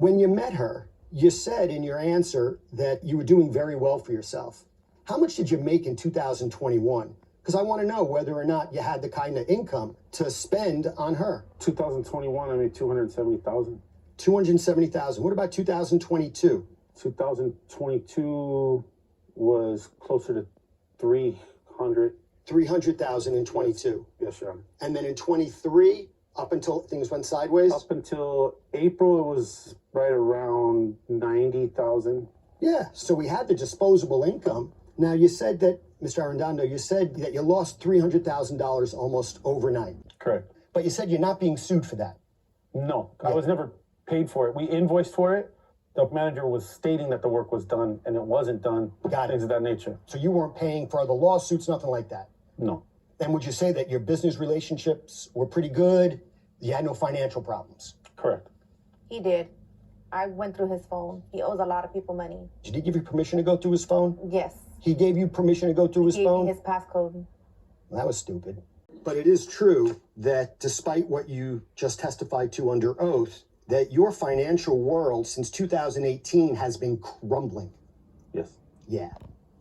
When you met her, you said in your answer that you were doing very well for yourself. How much did you make in 2021? Because I want to know whether or not you had the kind of income to spend on her. 2021, I made $270,000. 270,000. What about 2022? 2022 was closer to 300. 300,000 in 22. Yes, Your Honor. And then in 23, up until things went sideways? Up until April, it was right around 90,000. Yeah, so we had the disposable income. Now, you said that, Mr. Arredondo, you said that you lost $300,000 almost overnight. Correct. But you said you're not being sued for that. No, Yeah. I was never paid for it. We invoiced for it. The manager was stating that the work was done, and it wasn't done. Got it. Things of that nature. So you weren't paying for the lawsuits, nothing like that? No. And would you say that your business relationships were pretty good? You had no financial problems? Correct. He did. I went through his phone. He owes a lot of people money. Did he give you permission to go through his phone? Yes. He gave you permission to go through his He phone? gave me his passcode. Well, that was stupid. But it is true that despite what you just testified to under oath, that your financial world since 2018 has been crumbling. Yes. Yeah.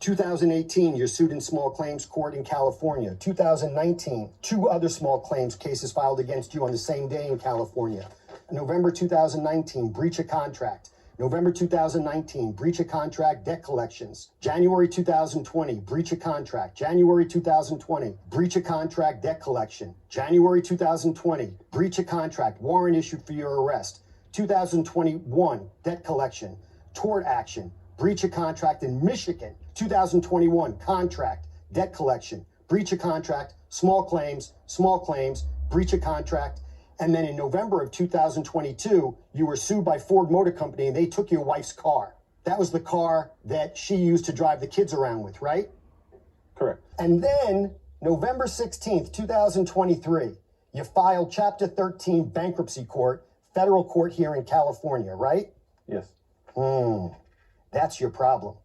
2018, you're sued in small claims court in California. 2019, 2 other small claims cases filed against you on the same day in California. November 2019, breach of contract. November 2019, breach of contract, debt collections. January 2020, breach of contract. January 2020, breach of contract, debt collection. January 2020, breach of contract, warrant issued for your arrest. 2021, debt collection, tort action, breach of contract in Michigan. 2021, contract, debt collection, breach of contract, small claims, breach of contract. And then in November of 2022, you were sued by Ford Motor Company and they took your wife's car. That was the car that she used to drive the kids around with, right? Correct. And then November 16th, 2023, you filed Chapter 13 bankruptcy court, federal court here in California, right? Yes. That's your problem.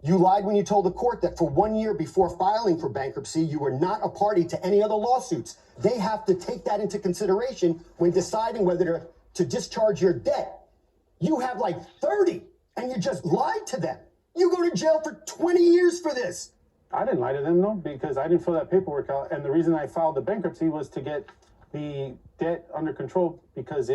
You lied when you told the court that for 1 year before filing for bankruptcy, you were not a party to any other lawsuits. They have to take that into consideration when deciding whether to discharge your debt. You have like 30, and you just lied to them. You go to jail for 20 years for this. I didn't lie to them, no, because I didn't fill that paperwork out. And the reason I filed the bankruptcy was to get the debt under control because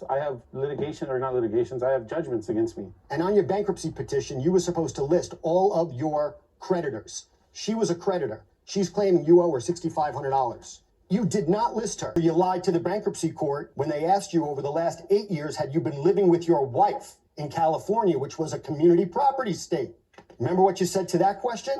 I have litigation, or not litigations, I have judgments against me. And on your bankruptcy petition, you were supposed to list all of your creditors. She was a creditor. She's claiming you owe her $6,500. You did not list her. You lied to the bankruptcy court when they asked you over the last 8 years, had you been living with your wife in California, which was a community property state? Remember what you said to that question?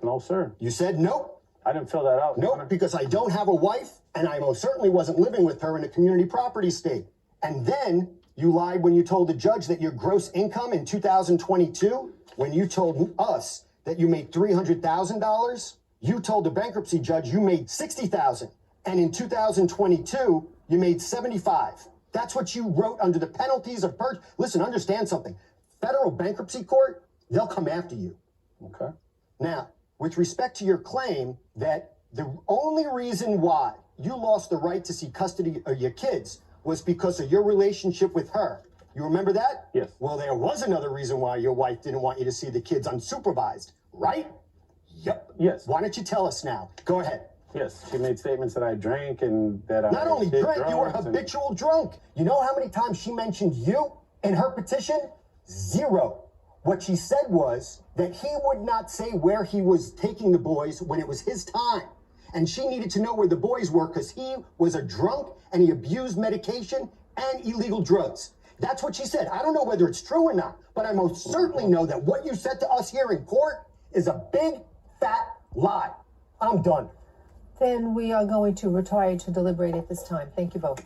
No, sir. You said nope. I didn't fill that out. Nope, because I don't have a wife, and I most certainly wasn't living with her in a community property state. And then you lied when you told the judge that your gross income in 2022, when you told us that you made $300,000, you told the bankruptcy judge you made $60,000. And in 2022, you made $75,000. That's what you wrote under the penalties of perjury. Listen, understand something. Federal bankruptcy court, they'll come after you. Okay. Now, with respect to your claim that the only reason why you lost the right to see custody of your kids was because of your relationship with her. You remember that? Yes. Well, there was another reason why your wife didn't want you to see the kids unsupervised, right? Yep. Yes. Why don't you tell us now? Go ahead. Yes, she made statements that I drank and that I Not only did drank, you were drugs habitual drunk. You know how many times she mentioned you in her petition? 0. What she said was that he would not say where he was taking the boys when it was his time. And she needed to know where the boys were because he was a drunk and he abused medication and illegal drugs. That's what she said. I don't know whether it's true or not, but I most certainly know that what you said to us here in court is a big, fat lie. I'm done. Then we are going to retire to deliberate at this time. Thank you both.